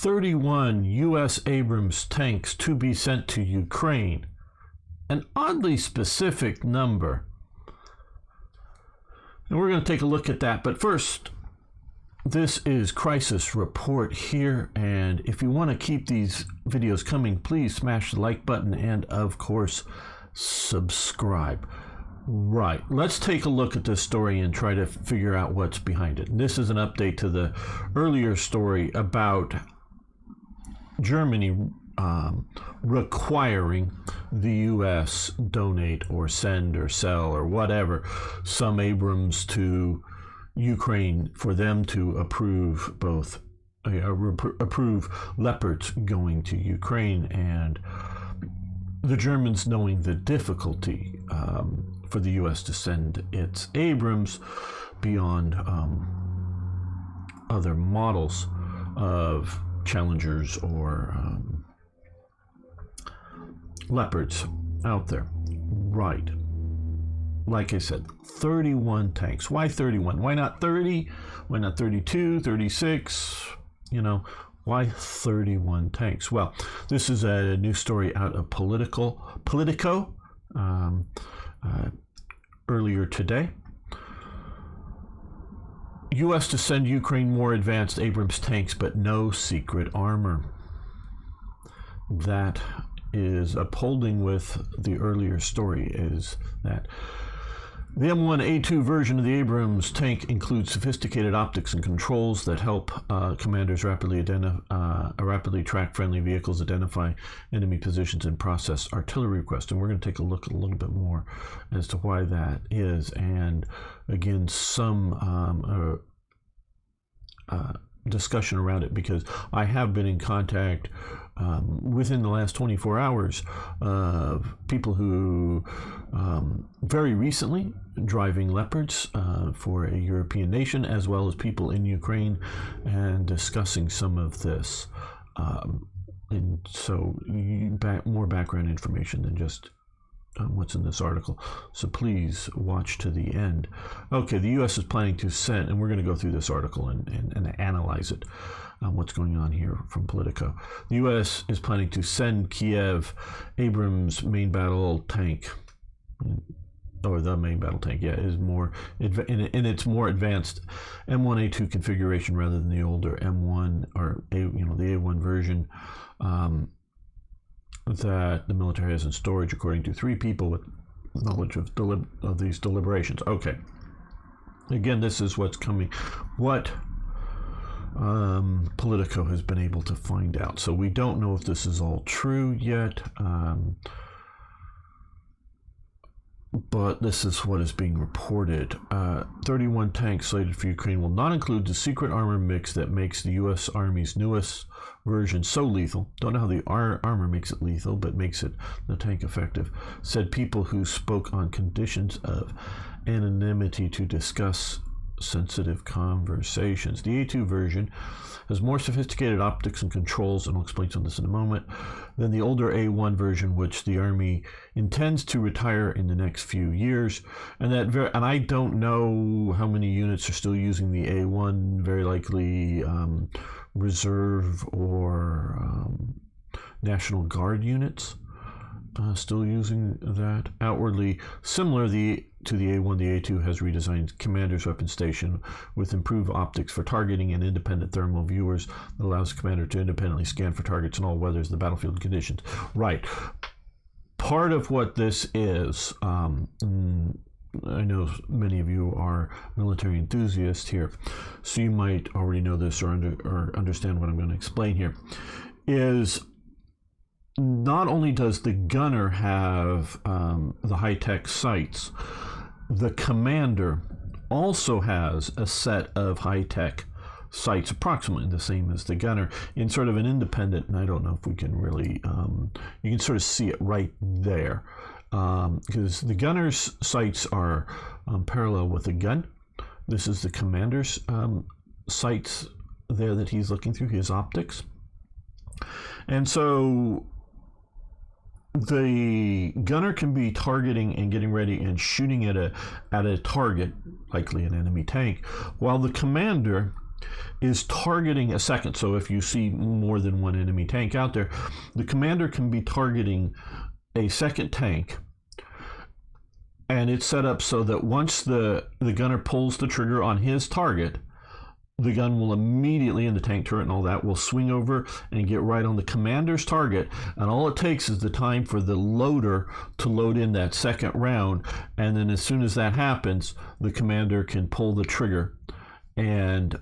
31 U.S. Abrams tanks to be sent to Ukraine. An oddly specific number. And we're going to take a look at that. But first, this is Crisis Report here. And if you want to keep these videos coming, please smash the like button and, of course, subscribe. Right, let's take a look at this story and try to figure out what's behind it. And this is an update to the earlier story about Germany requiring the U.S. donate or send or sell or whatever some Abrams to Ukraine for them to approve approve Leopards going to Ukraine, and the Germans, knowing the difficulty for the U.S. to send its Abrams beyond other models of Challengers or Leopards out there. Right. Like I said, 31 tanks. Why 31? Why not 30? Why not 32, 36? You know, why 31 tanks? Well, this is a new story out of Politico earlier today. U.S. to send Ukraine more advanced Abrams tanks, but no secret armor. That is upholding with the earlier story, is that the M1A2 version of the Abrams tank includes sophisticated optics and controls that help commanders rapidly track friendly vehicles, identify enemy positions, and process artillery requests. And we're going to take a look a little bit more as to why that is. And again, some discussion around it, because I have been in contact within the last 24 hours of people who very recently driving Leopards for a European nation, as well as people in Ukraine, and discussing some of this. And so more background information than just what's in this article. So please watch to the end. Okay, the U.S. is planning to send, and we're going to go through this article and analyze it. What's going on here from Politico. The U.S. is planning to send Kiev Abrams main battle tank, or the main battle tank, is more in its more advanced M1A2 configuration rather than the older M1 or the A1 version that the military has in storage, according to 3 people with knowledge of these deliberations. Okay. Again, this is what's coming. What Politico has been able to find out. So we don't know if this is all true yet, but this is what is being reported. 31 tanks slated for Ukraine will not include the secret armor mix that makes the U.S. Army's newest version so lethal. Don't know how the armor makes it lethal, but makes it the tank effective, said people who spoke on conditions of anonymity to discuss sensitive conversations. The A2 version has more sophisticated optics and controls, and I'll explain some of this in a moment, than the older A1 version, which the Army intends to retire in the next few years. And I don't know how many units are still using the A1. Very likely reserve or National Guard units still using that. Outwardly similar to the A1, the A2 has redesigned Commander's Weapon Station with improved optics for targeting and independent thermal viewers that allows the commander to independently scan for targets in all weathers and the battlefield conditions. Right. Part of what this is, I know many of you are military enthusiasts here, so you might already know this or understand what I'm going to explain here, is not only does the gunner have the high-tech sights, the commander also has a set of high-tech sights approximately the same as the gunner in sort of an independent, and I don't know if we can really, you can sort of see it right there, because the gunner's sights are parallel with the gun. This is the commander's sights there that he's looking through, his optics. And so the gunner can be targeting and getting ready and shooting at a target, likely an enemy tank, while the commander is targeting a second. So if you see more than one enemy tank out there, the commander can be targeting a second tank, and it's set up so that once the gunner pulls the trigger on his target, the gun will immediately, in the tank turret and all that, will swing over and get right on the commander's target. And all it takes is the time for the loader to load in that second round. And then as soon as that happens, the commander can pull the trigger and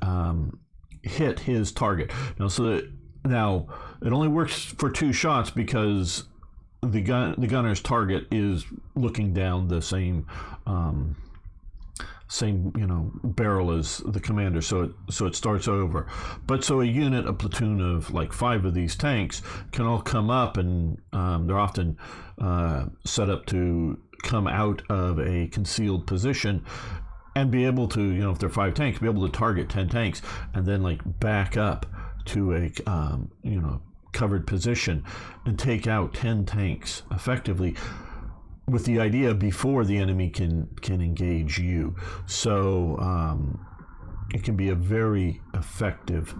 hit his target. Now, it only works for 2 shots because the gunner's target is looking down the same barrel as the commander, so it starts over. But so a unit, a platoon of like 5 of these tanks can all come up, and they're often set up to come out of a concealed position and be able to, if they're 5 tanks, be able to target 10 tanks and then like back up to a covered position and take out 10 tanks effectively, with the idea before the enemy can engage you. So it can be a very effective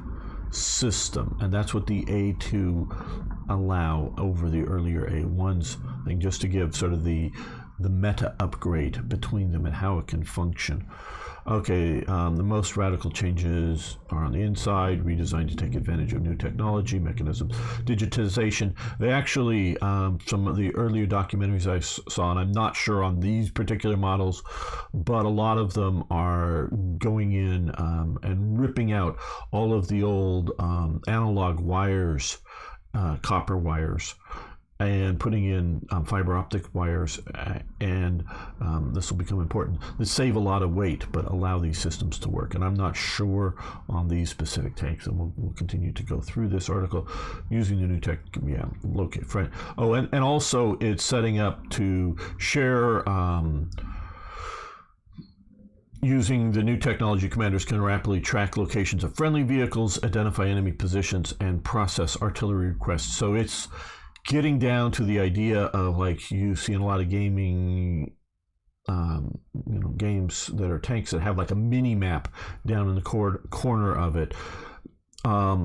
system, and that's what the A2 allow over the earlier A1s. I think just to give sort of the meta upgrade between them and how it can function. Okay, the most radical changes are on the inside, redesigned to take advantage of new technology, mechanisms, digitization. They actually, some of the earlier documentaries I saw, and I'm not sure on these particular models, but a lot of them are going in and ripping out all of the old analog wires, copper wires, and putting in fiber optic wires, and this will become important. They save a lot of weight, but allow these systems to work. And I'm not sure on these specific tanks, and we'll continue to go through this article using the new tech. Yeah, locate friend. Oh, and also it's setting up to share. Using the new technology, commanders can rapidly track locations of friendly vehicles, identify enemy positions, and process artillery requests. So it's getting down to the idea of, like you see in a lot of gaming, games that are tanks that have like a mini map down in the corner of it.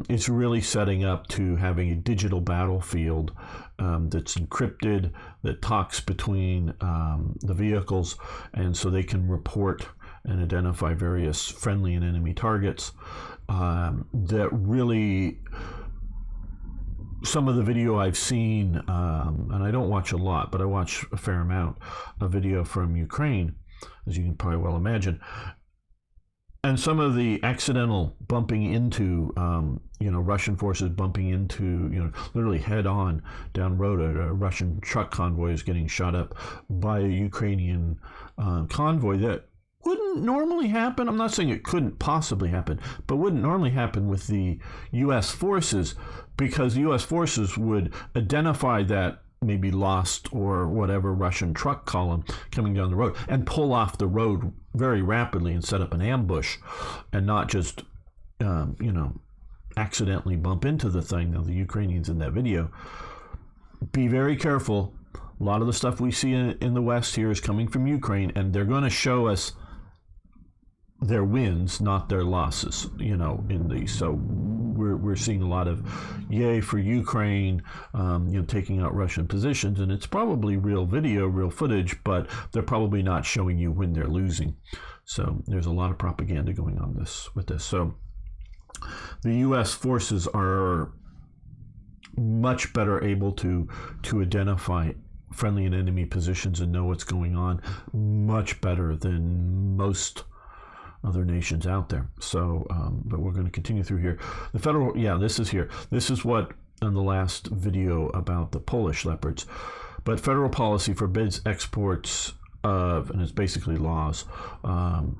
It's really setting up to having a digital battlefield that's encrypted, that talks between the vehicles, and so they can report and identify various friendly and enemy targets. That really, some of the video I've seen, and I don't watch a lot, but I watch a fair amount of video from Ukraine, as you can probably well imagine. And some of the accidental bumping into, Russian forces bumping into, literally head on down road, a Russian truck convoy is getting shot up by a Ukrainian convoy that wouldn't normally happen. I'm not saying it couldn't possibly happen, but wouldn't normally happen with the U.S. forces, because the U.S. forces would identify that maybe lost or whatever Russian truck column coming down the road and pull off the road very rapidly and set up an ambush, and not just, accidentally bump into the thing. Now, the Ukrainians in that video, be very careful. A lot of the stuff we see in the West here is coming from Ukraine, and they're going to show us their wins, not their losses, in these. So we're seeing a lot of yay for Ukraine, taking out Russian positions, and it's probably real video, real footage, but they're probably not showing you when they're losing. So there's a lot of propaganda going on with this. So the U.S. forces are much better able to identify friendly and enemy positions and know what's going on, much better than most other nations out there. So, but we're going to continue through here. The federal, this is here. This is what in the last video about the Polish Leopards. But federal policy forbids exports of, and it's basically laws,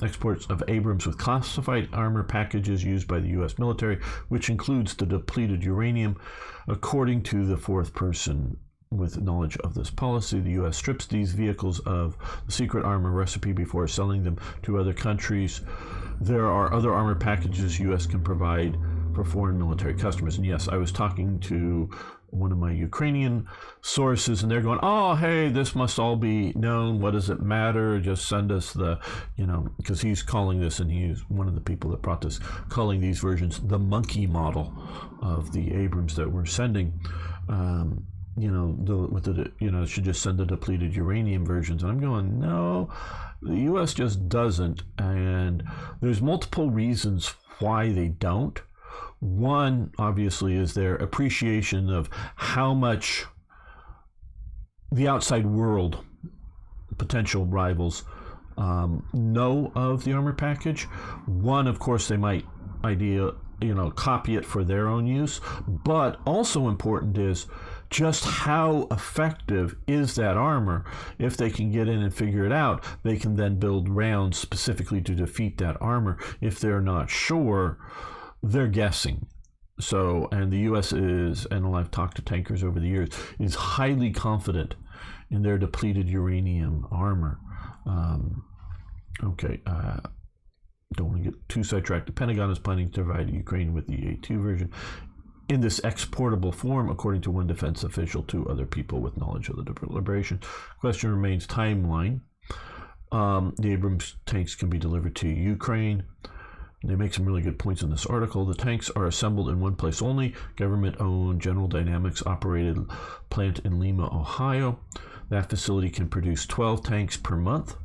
exports of Abrams with classified armor packages used by the U.S. military, which includes the depleted uranium. According to the fourth person with knowledge of this policy, the U.S. strips these vehicles of the secret armor recipe before selling them to other countries. There are other armor packages U.S. can provide for foreign military customers. And yes, I was talking to one of my Ukrainian sources, and they're going, oh, hey, this must all be known. What does it matter? Just send us the, because he's calling this, and he's one of the people that brought this, calling these versions the monkey model of the Abrams that we're sending. Should just send the depleted uranium versions. And I'm going, no, the U.S. just doesn't. And there's multiple reasons why they don't. One, obviously, is their appreciation of how much the outside world, potential rivals, know of the armor package. One, of course, they might copy it for their own use. But also important is just how effective is that armor. If they can get in and figure it out, they can then build rounds specifically to defeat that armor. If they're not sure, they're guessing. So, and the U.S. is, and I've talked to tankers over the years, is highly confident in their depleted uranium armor. Don't want to get too sidetracked. The Pentagon is planning to provide Ukraine with the A2 version in this exportable form, according to one defense official, to other people with knowledge of the deliberation. Question remains timeline. The Abrams tanks can be delivered to Ukraine. They make some really good points in this article. The tanks are assembled in one place only, government-owned General Dynamics operated plant in Lima, Ohio. That facility can produce 12 tanks per month,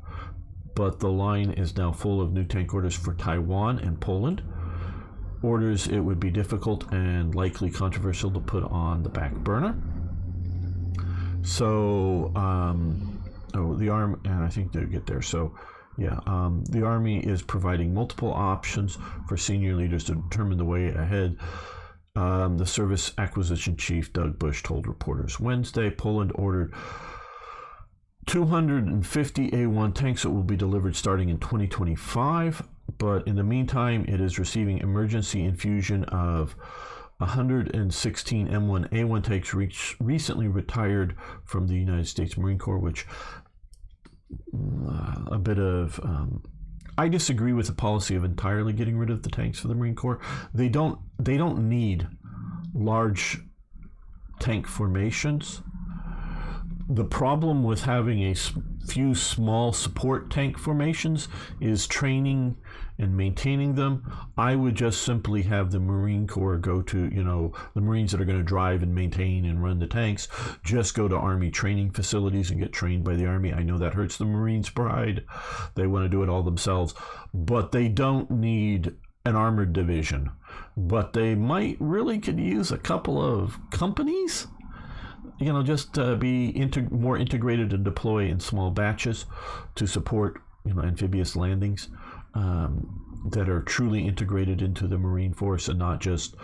but the line is now full of new tank orders for Taiwan and Poland. Orders it would be difficult and likely controversial to put on the back burner. So, the Army, and I think they'll get there. So, the Army is providing multiple options for senior leaders to determine the way ahead. The Service Acquisition Chief Doug Bush told reporters Wednesday. Poland ordered 250 A1 tanks that will be delivered starting in 2025. But in the meantime, it is receiving emergency infusion of 116 M1A1 tanks recently retired from the United States Marine Corps, which I disagree with the policy of entirely getting rid of the tanks for the Marine Corps. They don't need large tank formations. The problem with having a few small support tank formations is training and maintaining them. I would just simply have the Marine Corps go to, the Marines that are going to drive and maintain and run the tanks, just go to Army training facilities and get trained by the Army. I know that hurts the Marines' pride. They want to do it all themselves, but they don't need an armored division. But they could use a couple of companies, just be more integrated and deploy in small batches to support, amphibious landings that are truly integrated into the Marine Force and not just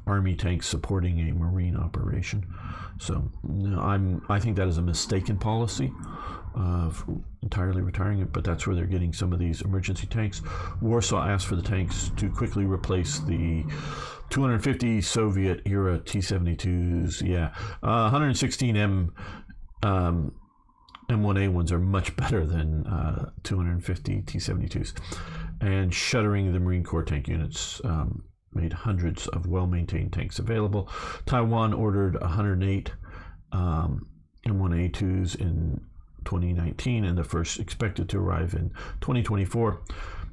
Army tanks supporting a Marine operation. So I think that is a mistaken policy of entirely retiring it, but that's where they're getting some of these emergency tanks. Warsaw asked for the tanks to quickly replace the 250 Soviet-era T-72s. 116 M1A1s are much better than 250 T-72s. And shuttering the Marine Corps tank units made hundreds of well-maintained tanks available. Taiwan ordered 108 M1A2s in 2019, and the first expected to arrive in 2024.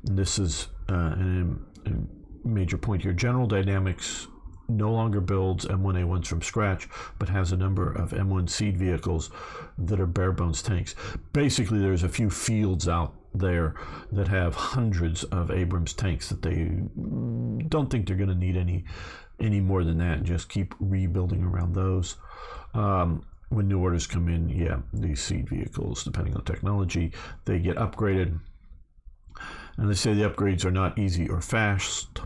And this is a major point here. General Dynamics no longer builds M1A1s from scratch, but has a number of M1 seed vehicles that are bare bones tanks. Basically, there's a few fields out there that have hundreds of Abrams tanks that they don't think they're going to need any more than that, and just keep rebuilding around those. When new orders come in, these seed vehicles, depending on technology, they get upgraded. And they say the upgrades are not easy or fast.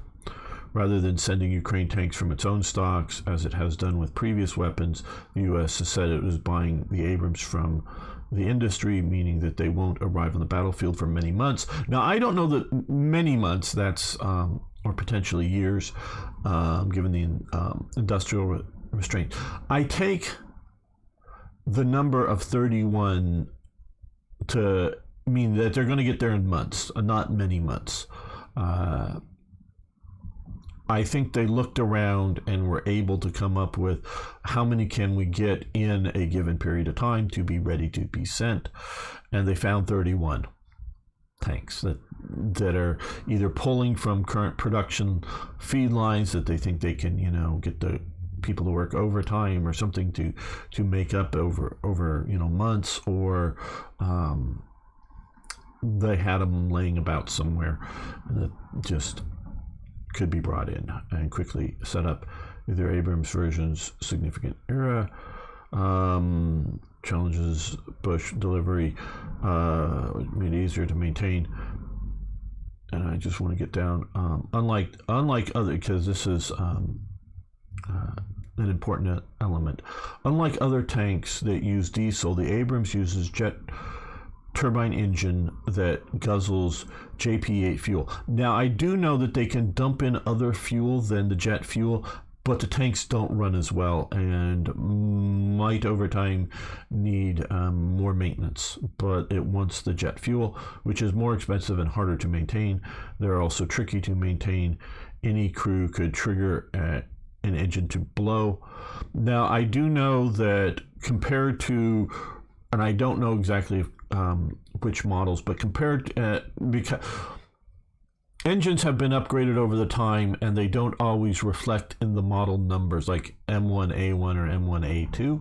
Rather than sending Ukraine tanks from its own stocks, as it has done with previous weapons, the U.S. has said it was buying the Abrams from the industry, meaning that they won't arrive on the battlefield for many months. Now, I don't know that many months, that's, or potentially years, given the industrial restraint. I take the number of 31 to mean that they're going to get there in months, not many months. I think they looked around and were able to come up with how many can we get in a given period of time to be ready to be sent, and they found 31 tanks that are either pulling from current production feed lines that they think they can, get the people to work overtime or something to make up over months, or they had them laying about somewhere that just could be brought in and quickly set up. Either Abrams versions, significant era, challenges Bush delivery, made it easier to maintain. And I just want to get down, unlike other, because this is an important element. Unlike other tanks that use diesel, the Abrams uses jet turbine engine that guzzles JP8 fuel. Now, I do know that they can dump in other fuel than the jet fuel, but the tanks don't run as well and might over time need more maintenance. But it wants the jet fuel, which is more expensive and harder to maintain. They're also tricky to maintain. Any crew could trigger an engine to blow. Now, I do know that compared to, and I don't know exactly which models, but compared because engines have been upgraded over the time and they don't always reflect in the model numbers, like M1A1 or M1A2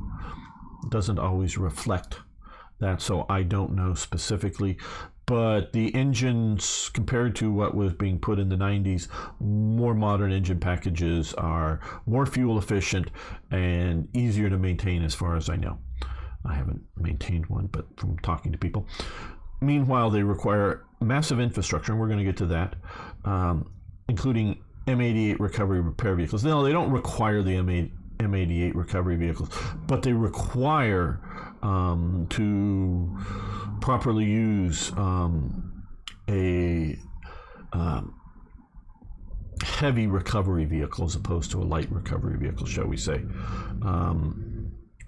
doesn't always reflect that, so I don't know specifically. But the engines, compared to what was being put in the 90s, more modern engine packages are more fuel efficient and easier to maintain, as far as I know. I haven't maintained one, but from talking to people. Meanwhile, they require massive infrastructure, and we're going to get to that, including M88 recovery repair vehicles. No, they don't require the M88 recovery vehicles, but they require to properly use a heavy recovery vehicle as opposed to a light recovery vehicle, shall we say.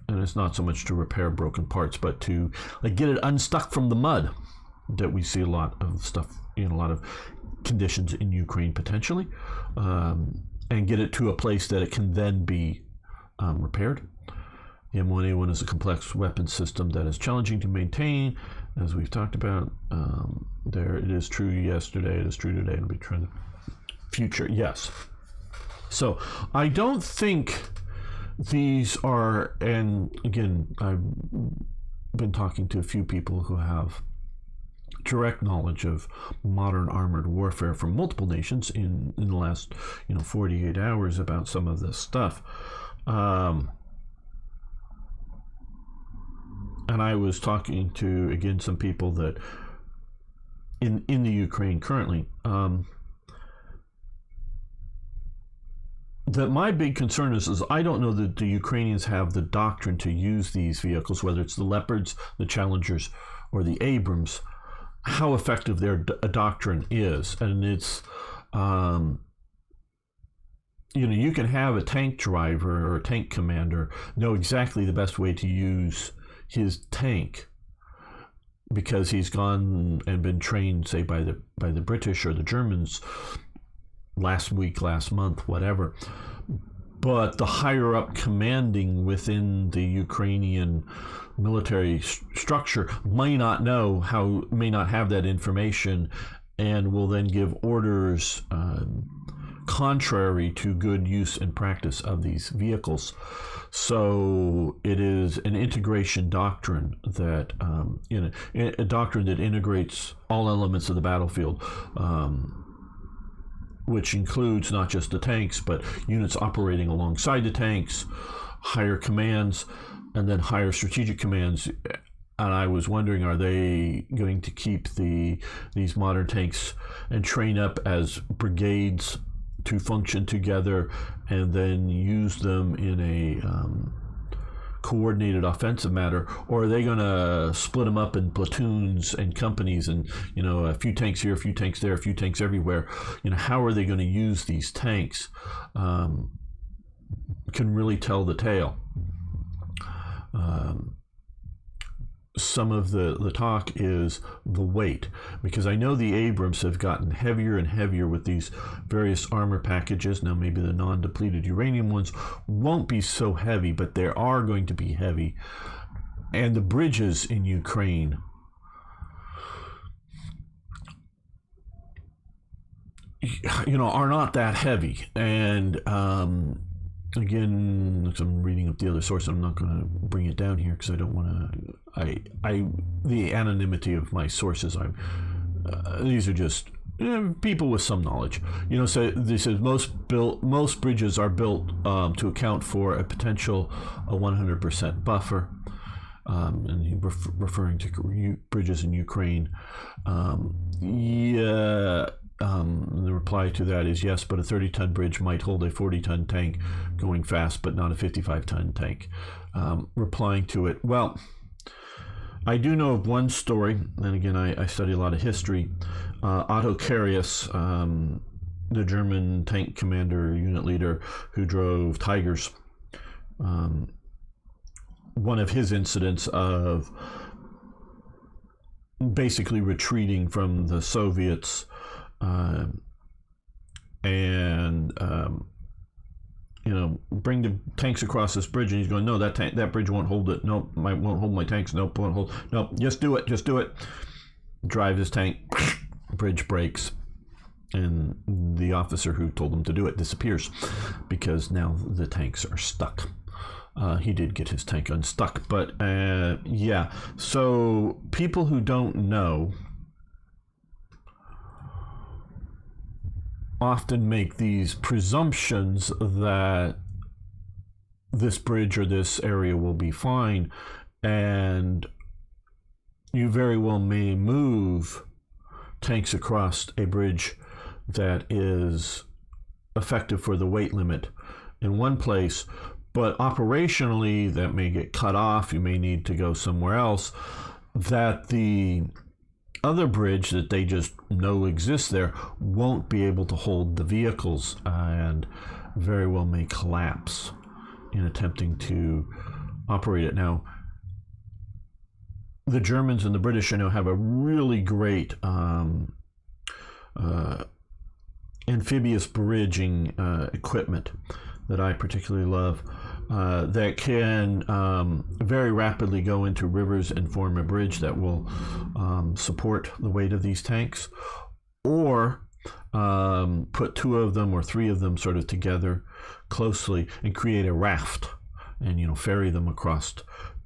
And it's not so much to repair broken parts, but to get it unstuck from the mud that we see a lot of stuff in a lot of conditions in Ukraine potentially, and get it to a place that it can then be repaired. The M1A1 is a complex weapon system that is challenging to maintain, as we've talked about. There, it is true yesterday, it is true today, it'll be true in the future. Yes. So I don't think these are, and again, I've been talking to a few people who have direct knowledge of modern armored warfare from multiple nations in the last 48 hours about some of this stuff. And I was talking to, again, some people that in the Ukraine currently, that my big concern is I don't know that the Ukrainians have the doctrine to use these vehicles, whether it's the Leopards, the Challengers, or the Abrams, how effective their doctrine is. And it's, you can have a tank driver or a tank commander know exactly the best way to use his tank because he's gone and been trained, say, by the British or the Germans last week, last month, whatever. But the higher up commanding within the Ukrainian military structure may not have that information, and will then give orders contrary to good use and practice of these vehicles. So it is an integration doctrine that, a doctrine that integrates all elements of the battlefield, which includes not just the tanks, but units operating alongside the tanks, higher commands, and then higher strategic commands. And I was wondering, are they going to keep these modern tanks and train up as brigades to function together and then use them in a coordinated offensive manner, or are they going to split them up in platoons and companies and a few tanks here, a few tanks there, a few tanks everywhere? How are they going to use these tanks? Can really tell the tale. some of the talk is the weight, because I know the Abrams have gotten heavier and heavier with these various armor packages. Now maybe the non-depleted uranium ones won't be so heavy, but they are going to be heavy. And the bridges in Ukraine, are not that heavy. And again, I'm reading up the other source. I'm not going to bring it down here because I don't want to. The anonymity of my sources. These are just people with some knowledge. So this is most bridges are built to account for a potential 100% buffer. And referring to bridges in Ukraine. The reply to that is yes, but a 30-ton bridge might hold a 40-ton tank going fast, but not a 55-ton tank. Replying to it, well, I do know of one story, and again, I study a lot of history. Otto Carius, the German tank commander, unit leader, who drove Tigers, one of his incidents of basically retreating from the Soviets bring the tanks across this bridge, and he's going, no, that bridge won't hold it. No, won't hold my tanks. No, won't hold. No, just do it. Drive his tank, bridge breaks, and the officer who told him to do it disappears because now the tanks are stuck. He did get his tank unstuck, but yeah. So people who don't know often make these presumptions that this bridge or this area will be fine, and you very well may move tanks across a bridge that is effective for the weight limit in one place, but operationally that may get cut off. You may need to go somewhere else, that the other bridge that they just know exists there won't be able to hold the vehicles, and very well may collapse in attempting to operate it. Now, the Germans and the British, have a really great amphibious bridging equipment that I particularly love, that can very rapidly go into rivers and form a bridge that will support the weight of these tanks, or put two of them or three of them sort of together closely and create a raft and ferry them across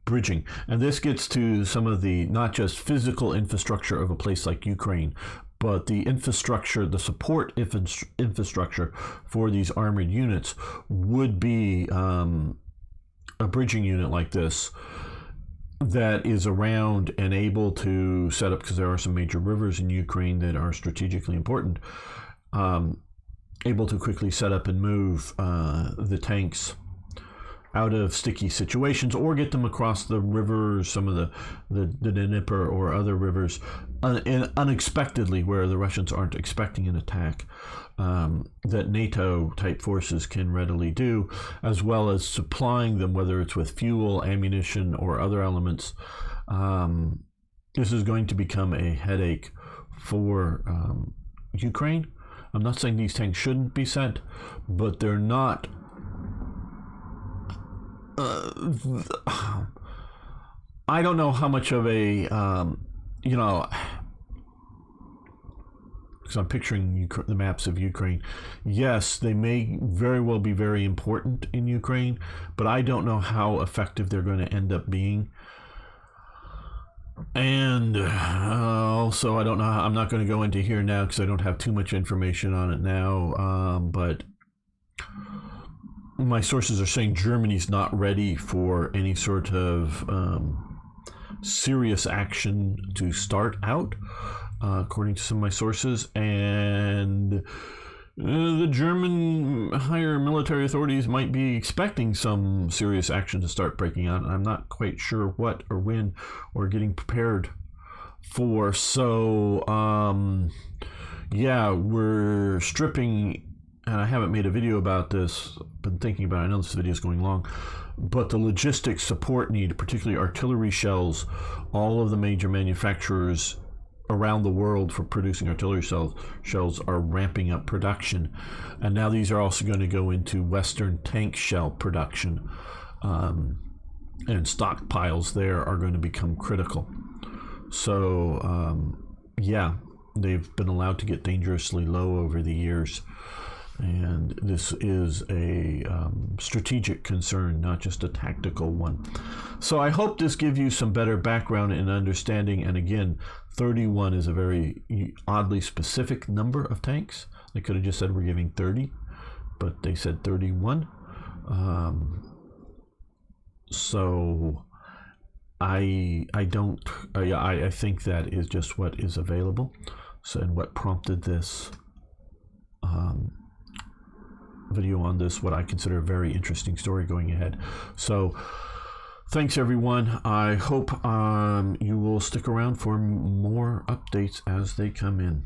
bridging. And this gets to some of the not just physical infrastructure of a place like Ukraine, but the infrastructure, the support infrastructure for these armored units would be a bridging unit like this that is around and able to set up, because there are some major rivers in Ukraine that are strategically important, able to quickly set up and move the tanks out of sticky situations, or get them across the rivers, some of the Dnieper or other rivers, unexpectedly, where the Russians aren't expecting an attack, that NATO type forces can readily do, as well as supplying them, whether it's with fuel, ammunition, or other elements. This is going to become a headache for Ukraine. I'm not saying these tanks shouldn't be sent, but they're not. I don't know how much of a, because I'm picturing the maps of Ukraine. Yes, they may very well be very important in Ukraine, but I don't know how effective they're going to end up being. And also, I don't know. I'm not going to go into here now because I don't have too much information on it now, but my sources are saying Germany's not ready for any sort of serious action to start out, according to some of my sources. And the German higher military authorities might be expecting some serious action to start breaking out. I'm not quite sure what or when, or getting prepared for. So, yeah, we're stripping and I haven't made a video about this, been thinking about it, I know this video is going long, but the logistics support need, particularly artillery shells, all of the major manufacturers around the world for producing artillery shells are ramping up production. And now these are also going to go into Western tank shell production. And stockpiles there are going to become critical. So, yeah, they've been allowed to get dangerously low over the years. And this is a strategic concern, not just a tactical one. So I hope this gives you some better background and understanding. And again, 31 is a very oddly specific number of tanks. They could have just said we're giving 30, but they said 31. So I think that is just what is available. So, and what prompted this video on this, what I consider a very interesting story going ahead. So thanks everyone. I hope you will stick around for more updates as they come in.